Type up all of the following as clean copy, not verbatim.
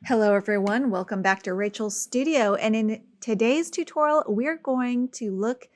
Hello everyone, welcome back to Rachel's Studio, and in today's tutorial we're going to look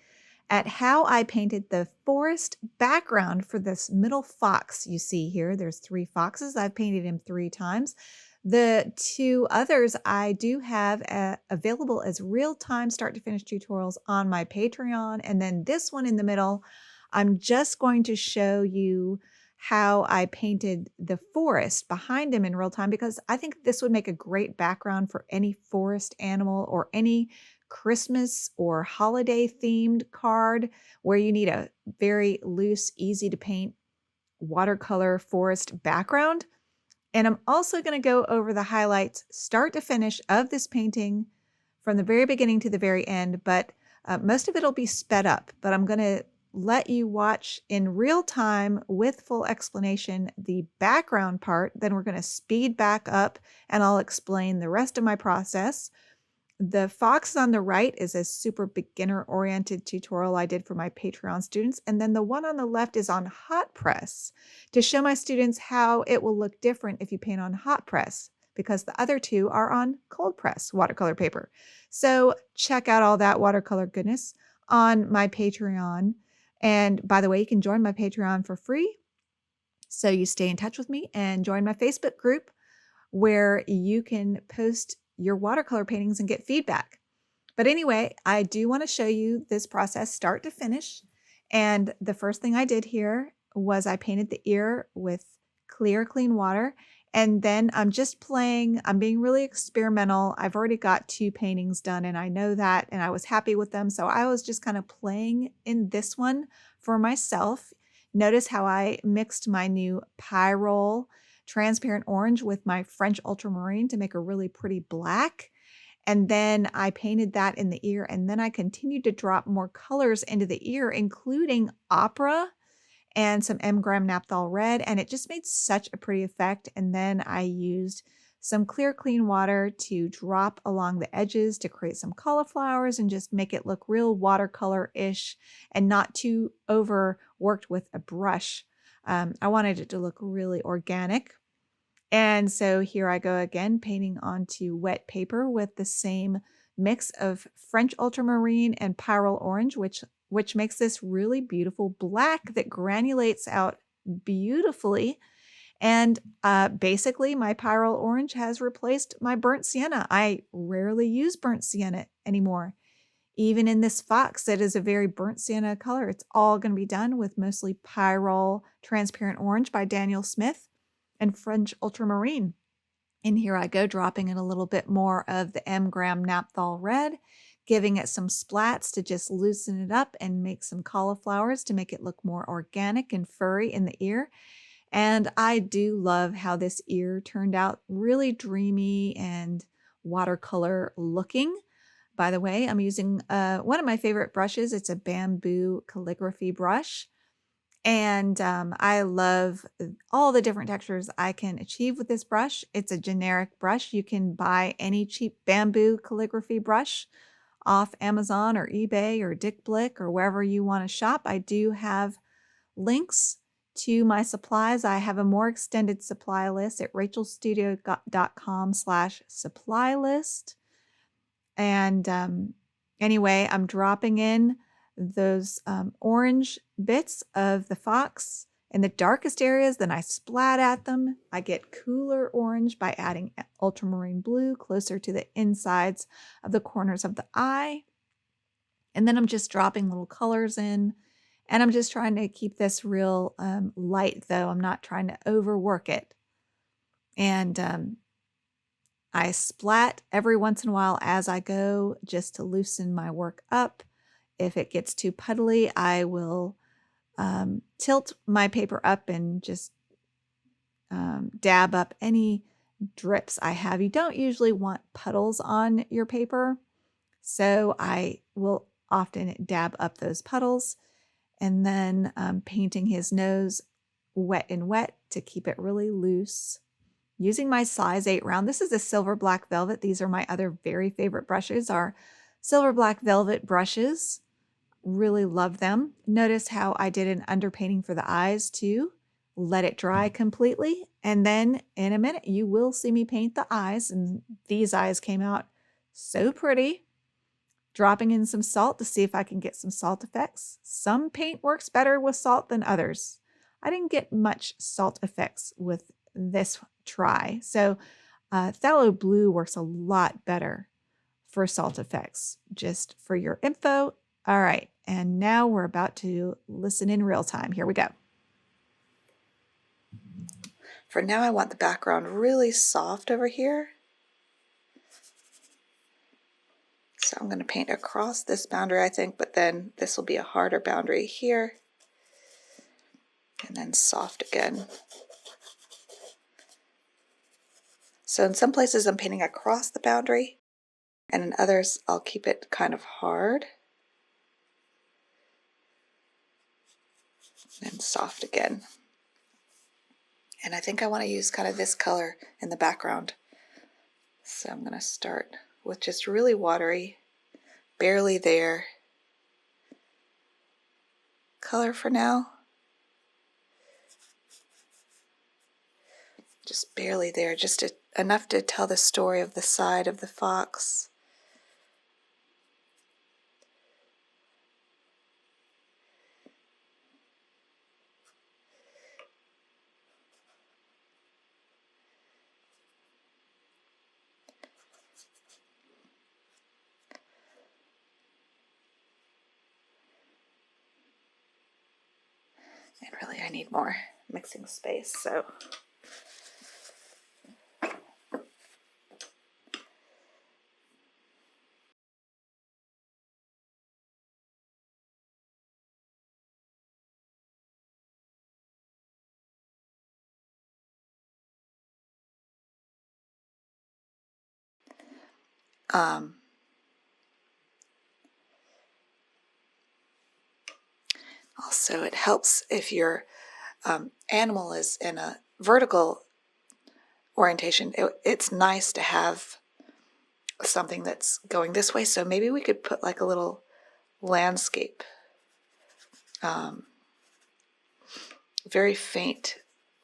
at how I painted the forest background for this middle fox you see here. There's 3 foxes. I've painted him 3 times. The 2 others I do have available as real-time start to finish tutorials on my Patreon, and then this one in the middle I'm just going to show you how I painted the forest behind him in real time, because I think this would make a great background for any forest animal or any Christmas or holiday themed card where you need a very loose, easy to paint watercolor forest background. And I'm also going to go over the highlights start to finish of this painting from the very beginning to the very end, but most of it will be sped up, but I'm going to let you watch in real time with full explanation the background part. Then we're going to speed back up and I'll explain the rest of my process. The fox on the right is a super beginner oriented tutorial I did for my Patreon students. And then the one on the left is on hot press to show my students how it will look different if you paint on hot press, because the other 2 are on cold press watercolor paper. So check out all that watercolor goodness on my Patreon. And by the way, you can join my Patreon for free, so you stay in touch with me, and join my Facebook group where you can post your watercolor paintings and get feedback. But anyway, I do want to show you this process start to finish. And the first thing I did here was I painted the ear with clear, clean water. And then I'm just playing, I'm being really experimental. I've already got 2 paintings done and I know that, and I was happy with them. So I was just kind of playing in this one for myself. Notice how I mixed my new Pyrrole transparent orange with my French ultramarine to make a really pretty black. And then I painted that in the ear, and then I continued to drop more colors into the ear, including opera and some M-gram naphthol red, and it just made such a pretty effect. And then I used some clear, clean water to drop along the edges to create some cauliflowers and just make it look real watercolor-ish and not too overworked with a brush. I wanted it to look really organic. And so here I go again, painting onto wet paper with the same mix of French ultramarine and Pyrrole orange, which makes this really beautiful black that granulates out beautifully. And basically my Pyrrole orange has replaced my burnt sienna. I rarely use burnt sienna anymore. Even in this fox that is a very burnt sienna color, it's all going to be done with mostly Pyrrole transparent orange by Daniel Smith and French ultramarine. And here I go, dropping in a little bit more of the M-gram naphthol red, giving it some splats to just loosen it up and make some cauliflowers to make it look more organic and furry in the ear. And I do love how this ear turned out really dreamy and watercolor looking. By the way, I'm using one of my favorite brushes. It's a bamboo calligraphy brush. And I love all the different textures I can achieve with this brush. It's a generic brush. You can buy any cheap bamboo calligraphy brush off Amazon or eBay or Dick Blick or wherever you want to shop. I do have links to my supplies. I have a more extended supply list at rachelstudio.com/supply list. And anyway, I'm dropping in those orange bits of the fox in the darkest areas, then I splat at them. I get cooler orange by adding ultramarine blue closer to the insides of the corners of the eye. And then I'm just dropping little colors in, and I'm just trying to keep this real light, though. I'm not trying to overwork it. And I splat every once in a while as I go, just to loosen my work up. If it gets too puddly, I will tilt my paper up and just dab up any drips I have. You don't usually want puddles on your paper, so I will often dab up those puddles. And then painting his nose wet and wet to keep it really loose. Using my size 8 round. This is a silver black velvet. These are my other very favorite brushes, are silver black velvet brushes. Really love them. Notice how I did an underpainting for the eyes too. Let it dry completely And then in a minute, you will see me paint the eyes, and these eyes came out so pretty. Dropping in some salt to see if I can get some salt effects. Some paint works better with salt than others. I didn't get much salt effects with this try. So phthalo blue works a lot better for salt effects, just for your info. All right, and now we're about to listen in real time. Here we go. For now, I want the background really soft over here. So I'm going to paint across this boundary, I think, but then this will be a harder boundary here. And then soft again. So in some places I'm painting across the boundary, and in others I'll keep it kind of hard. And soft again. And I think I want to use kind of this color in the background. So I'm going to start with just really watery, barely there color for now. Just barely there, just enough to tell the story of the side of the fox. And really I need more mixing space, so also it helps if your animal is in a vertical orientation. It's nice to have something that's going this way, so maybe we could put like a little landscape, very faint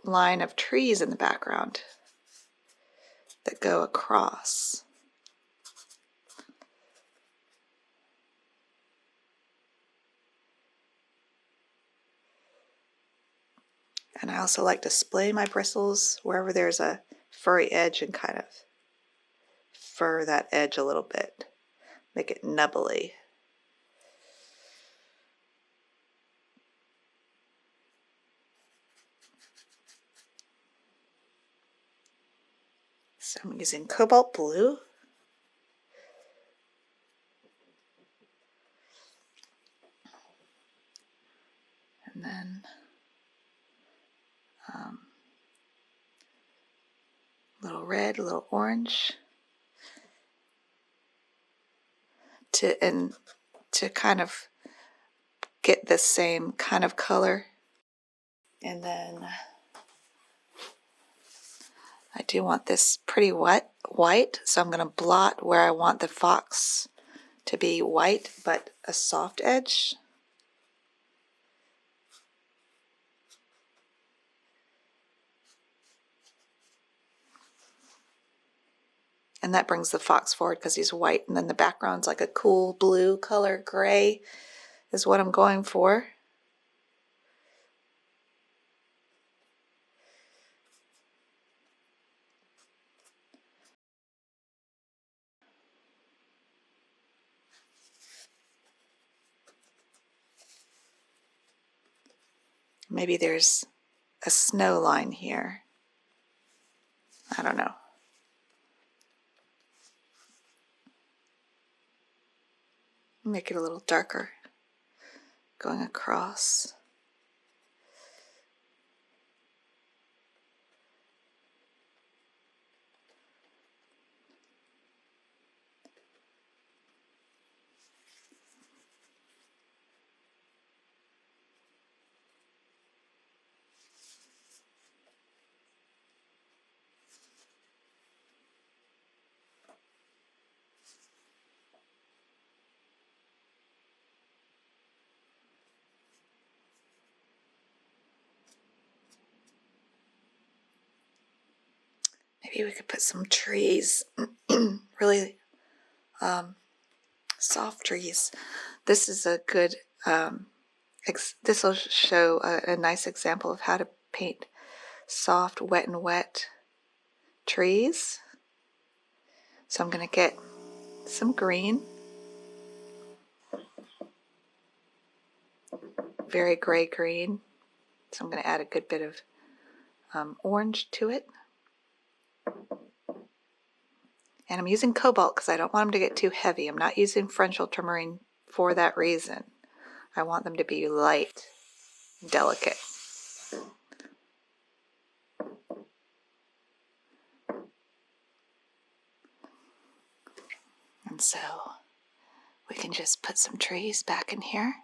line of trees in the background that go across. And I also like to splay my bristles wherever there's a furry edge and kind of fur that edge a little bit, make it nubbly. So I'm using cobalt blue. And then a little red, a little orange. To kind of get the same kind of color. And then I do want this pretty white, so I'm going to blot where I want the fox to be white, but a soft edge. And that brings the fox forward because he's white, and then the background's like a cool blue color. Gray is what I'm going for. Maybe there's a snow line here. I don't know. Make it a little darker going across. Maybe we could put some trees, really soft trees. This is a good, this will show a nice example of how to paint soft, wet and wet trees. So I'm going to get some green, very gray green. So I'm going to add a good bit of orange to it. And I'm using cobalt because I don't want them to get too heavy. I'm not using French ultramarine for that reason. I want them to be light, delicate. And so we can just put some trees back in here.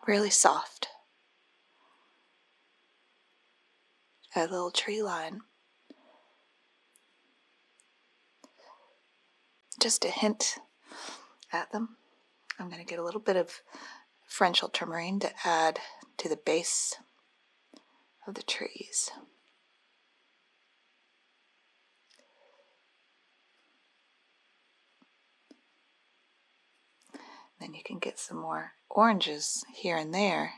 Really soft. A little tree line. Just a hint at them. I'm going to get a little bit of French ultramarine to add to the base of the trees. Then you can get some more oranges here and there.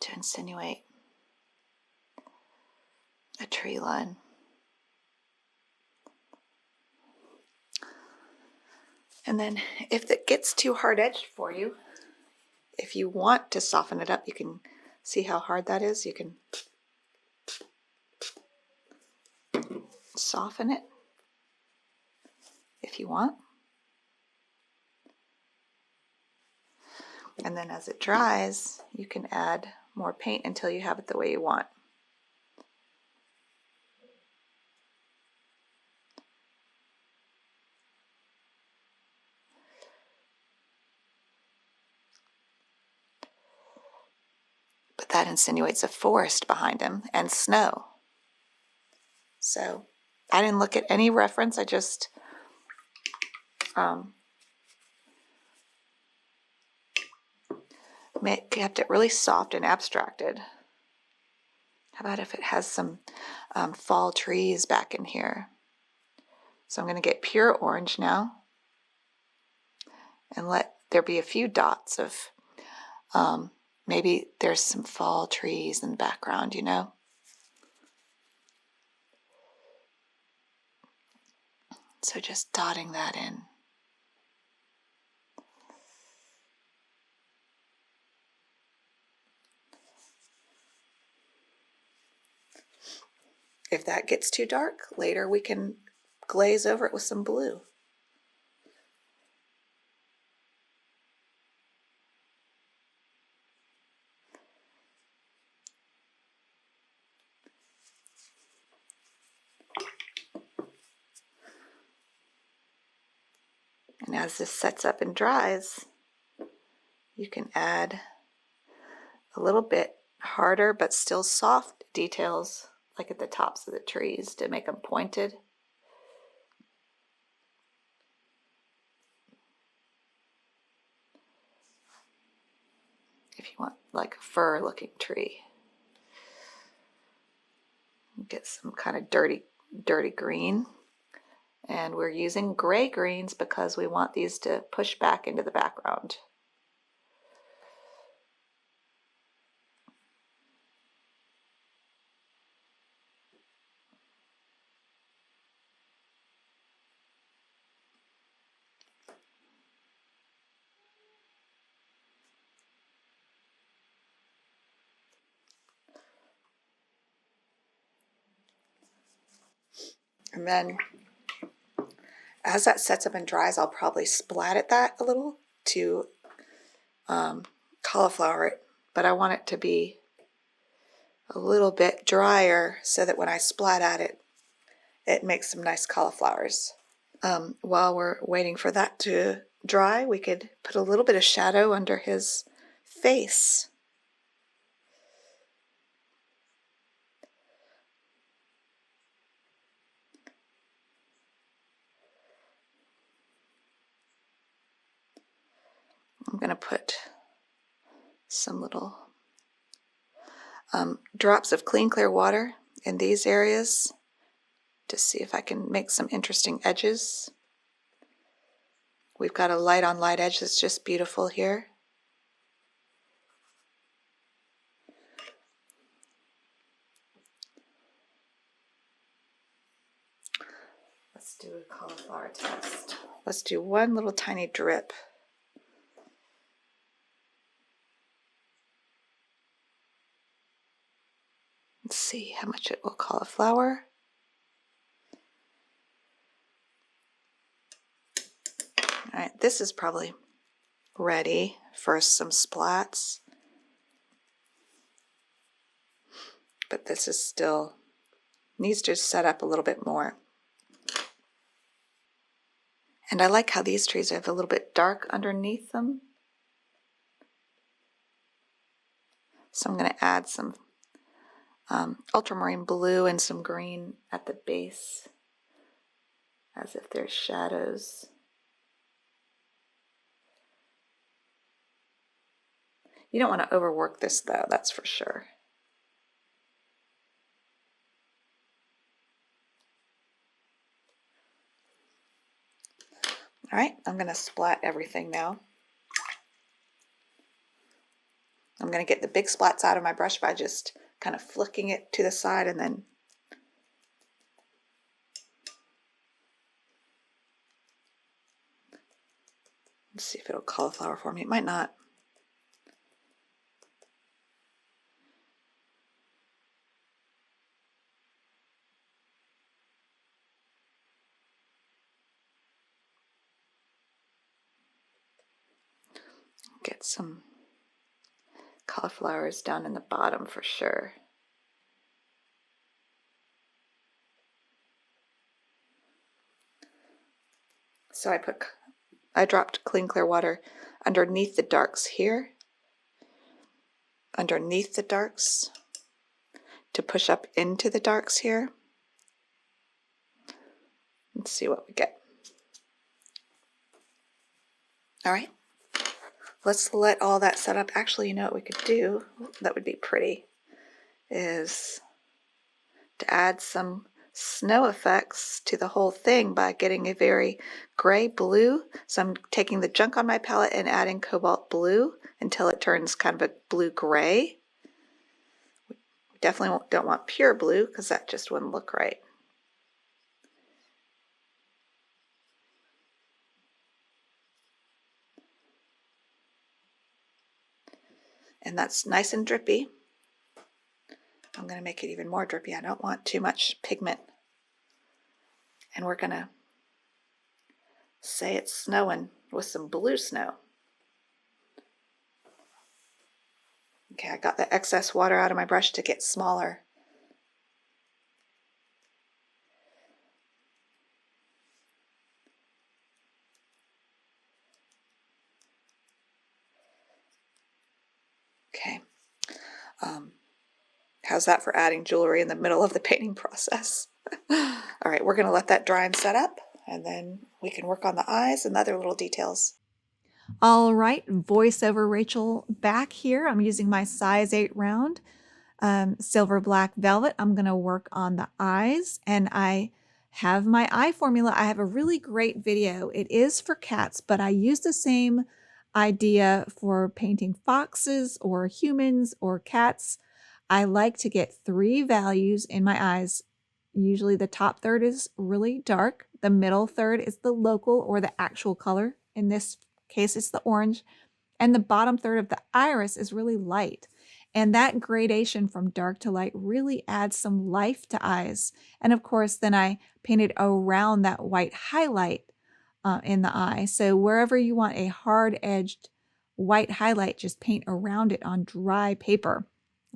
To insinuate a tree line. And then if it gets too hard-edged for you, if you want to soften it up, you can see how hard that is. You can soften it if you want. And then as it dries, you can add more paint until you have it the way you want. But that insinuates a forest behind him and snow. So I didn't look at any reference. I just kept it really soft and abstracted. How about if it has some fall trees back in here? So I'm going to get pure orange now and let there be a few dots of maybe there's some fall trees in the background, you know. So just dotting that in. If that gets too dark, later we can glaze over it with some blue. And as this sets up and dries, you can add a little bit harder but still soft details, like at the tops of the trees, to make them pointed. If you want like a fir looking tree. Get some kind of dirty green. And we're using gray greens because we want these to push back into the background. And then as that sets up and dries, I'll probably splat at that a little to cauliflower it, but I want it to be a little bit drier so that when I splat at it, it makes some nice cauliflowers. While we're waiting for that to dry, we could put a little bit of shadow under his face. I'm going to put some little drops of clean, clear water in these areas to see if I can make some interesting edges. We've got a light on light edge that's just beautiful here. Let's do a cauliflower test. Let's do one little tiny drip. Let's see how much it will cauliflower. All right, this is probably ready for some splats, but this is still needs to set up a little bit more. And I like how these trees have a little bit dark underneath them. So I'm going to add some ultramarine blue and some green at the base, as if there's shadows. You don't want to overwork this though, that's for sure. All right, I'm going to splat everything now. I'm going to get the big splats out of my brush by just kind of flicking it to the side and then let's see if it'll cauliflower for me. It might not. Get some cauliflowers down in the bottom for sure. So I dropped clean clear water underneath the darks here, underneath the darks, to push up into the darks here. Let's see what we get. All right, let's let all that set up. Actually, you know what we could do that would be pretty is to add some snow effects to the whole thing by getting a very gray blue. So I'm taking the junk on my palette and adding cobalt blue until it turns kind of a blue-gray. We definitely don't want pure blue because that just wouldn't look right. And that's nice and drippy. I'm going to make it even more drippy. I don't want too much pigment. And we're going to say it's snowing with some blue snow. Okay, I got the excess water out of my brush to get smaller. Okay. How's that for adding jewelry in the middle of the painting process? All right, we're going to let that dry and set up, and then we can work on the eyes and the other little details. All right, voiceover Rachel back here. I'm using my size 8 round silver black velvet. I'm going to work on the eyes, and I have my eye formula. I have a really great video. It is for cats, but I use the same idea for painting foxes or humans or cats. I like to get 3 values in my eyes. Usually the top third is really dark. The middle third is the local or the actual color. In this case, it's the orange. And the bottom third of the iris is really light. And that gradation from dark to light really adds some life to eyes. And of course, then I painted around that white highlight in the eye. So wherever you want a hard-edged white highlight, just paint around it on dry paper.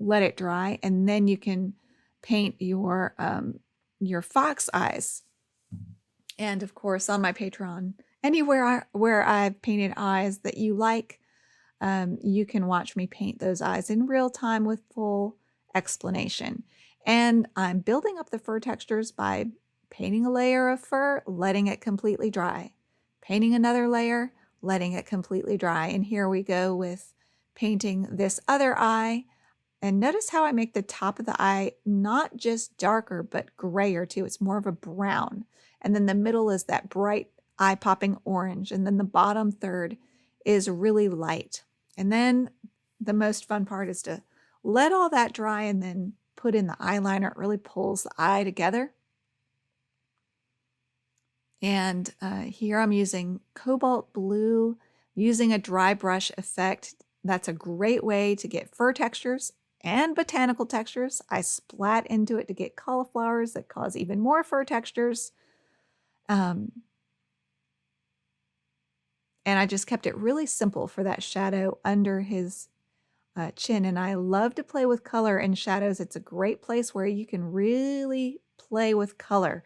Let it dry, and then you can paint your fox eyes. And of course, on my Patreon, anywhere where I've painted eyes that you like, you can watch me paint those eyes in real time with full explanation. And I'm building up the fur textures by painting a layer of fur, letting it completely dry, painting another layer, letting it completely dry. And here we go with painting this other eye. And notice how I make the top of the eye not just darker, but grayer too. It's more of a brown. And then the middle is that bright eye-popping orange. And then the bottom third is really light. And then the most fun part is to let all that dry and then put in the eyeliner. It really pulls the eye together. And here I'm using cobalt blue, using a dry brush effect. That's a great way to get fur textures and botanical textures. I splat into it to get cauliflowers that cause even more fur textures. And I just kept it really simple for that shadow under his chin. And I love to play with color and shadows. It's a great place where you can really play with color.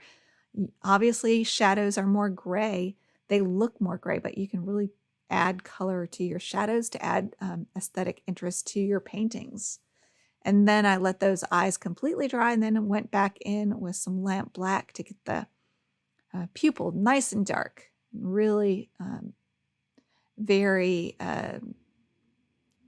Obviously, shadows are more gray. They look more gray, but you can really add color to your shadows to add aesthetic interest to your paintings. And then I let those eyes completely dry and then went back in with some lamp black to get the pupil nice and dark. Really very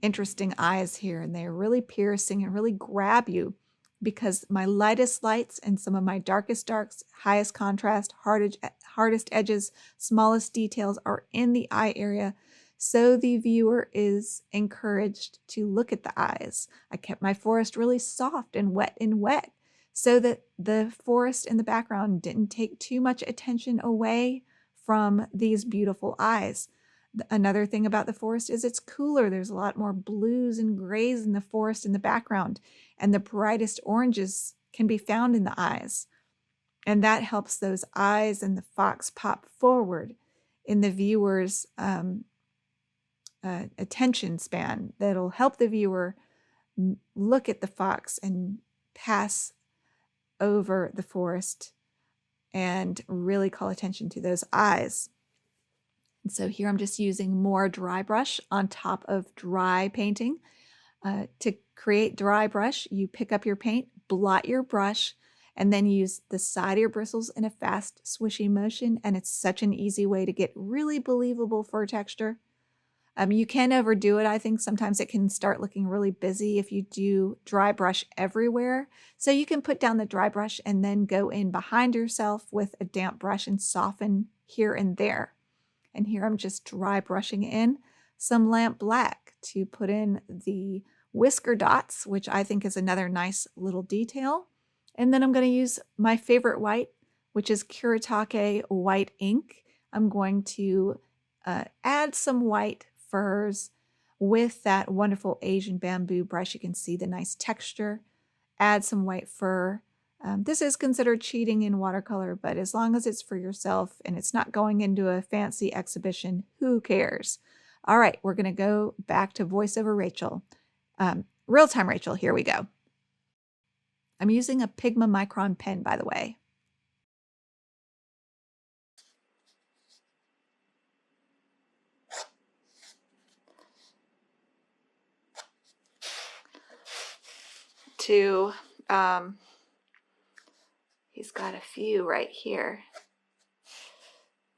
interesting eyes here, and they're really piercing and really grab you because my lightest lights and some of my darkest darks, highest contrast, hardest edges, smallest details are in the eye area. So the viewer is encouraged to look at the eyes. I kept my forest really soft and wet so that the forest in the background didn't take too much attention away from these beautiful eyes. Another thing about the forest is it's cooler. There's a lot more blues and grays in the forest in the background, and the brightest oranges can be found in the eyes. And that helps those eyes and the fox pop forward in the viewer's attention span. That'll help the viewer look at the fox and pass over the forest and really call attention to those eyes. And so here I'm just using more dry brush on top of dry painting. To create dry brush, you pick up your paint, blot your brush, and then use the side of your bristles in a fast swishy motion. And it's such an easy way to get really believable fur texture. You can overdo it. I think sometimes it can start looking really busy if you do dry brush everywhere. So you can put down the dry brush and then go in behind yourself with a damp brush and soften here and there. And here I'm just dry brushing in some lamp black to put in the whisker dots, which I think is another nice little detail. And then I'm going to use my favorite white, which is Kuretake white ink. I'm going to add some white furs with that wonderful Asian bamboo brush. You can see the nice texture. Add some white fur. This is considered cheating in watercolor, but as long as it's for yourself and it's not going into a fancy exhibition, who cares? All right, we're going to go back to voiceover Rachel. Real-time Rachel, here we go. I'm using a Pigma Micron pen, by the way. He's got a few right here,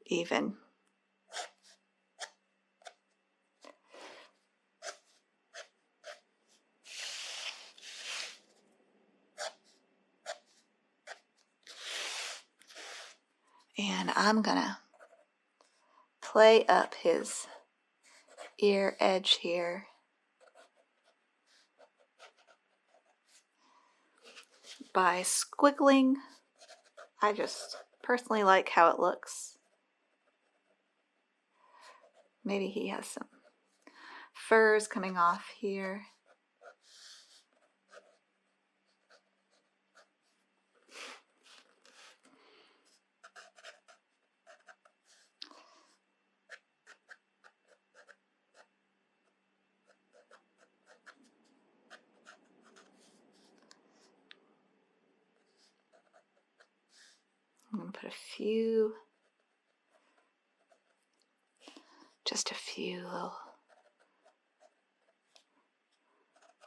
even. And I'm gonna play up his ear edge here. By squiggling. I just personally like how it looks. Maybe he has some furs coming off here. I'm going to put just a few little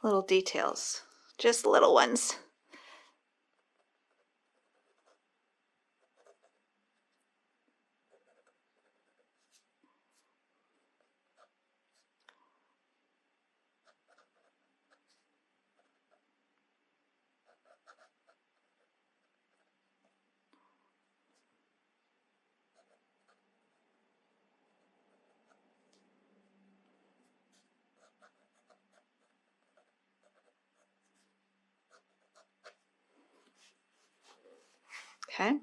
little details, just little ones. Okay.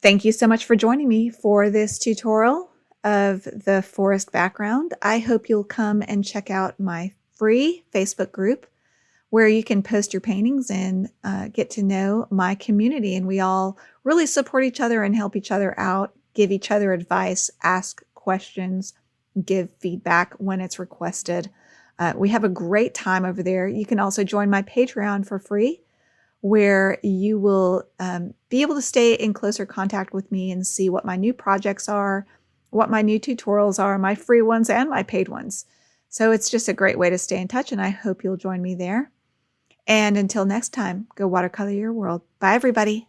Thank you so much for joining me for this tutorial of the forest background. I hope you'll come and check out my free Facebook group where you can post your paintings and get to know my community. And we all really support each other and help each other out, give each other advice, ask questions, give feedback when it's requested. We have a great time over there. You can also join my Patreon for free, where you will be able to stay in closer contact with me and see what my new projects are, what my new tutorials are, my free ones and my paid ones. So it's just a great way to stay in touch, and I hope you'll join me there. And until next time, go watercolor your world. Bye, everybody.